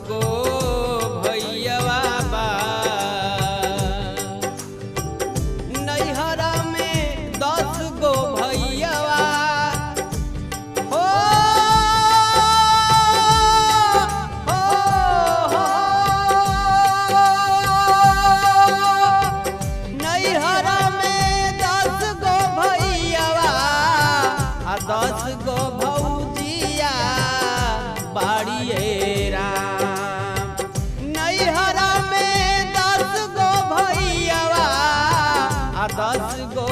गो भैयावा बा नैहरा में 10 गो भैयावा हो नैहरा में 10 गो भैयावा आ 10 गो भौजिया बाड़िए राम नैहरा में 10 गो भैयावा आ 10 गो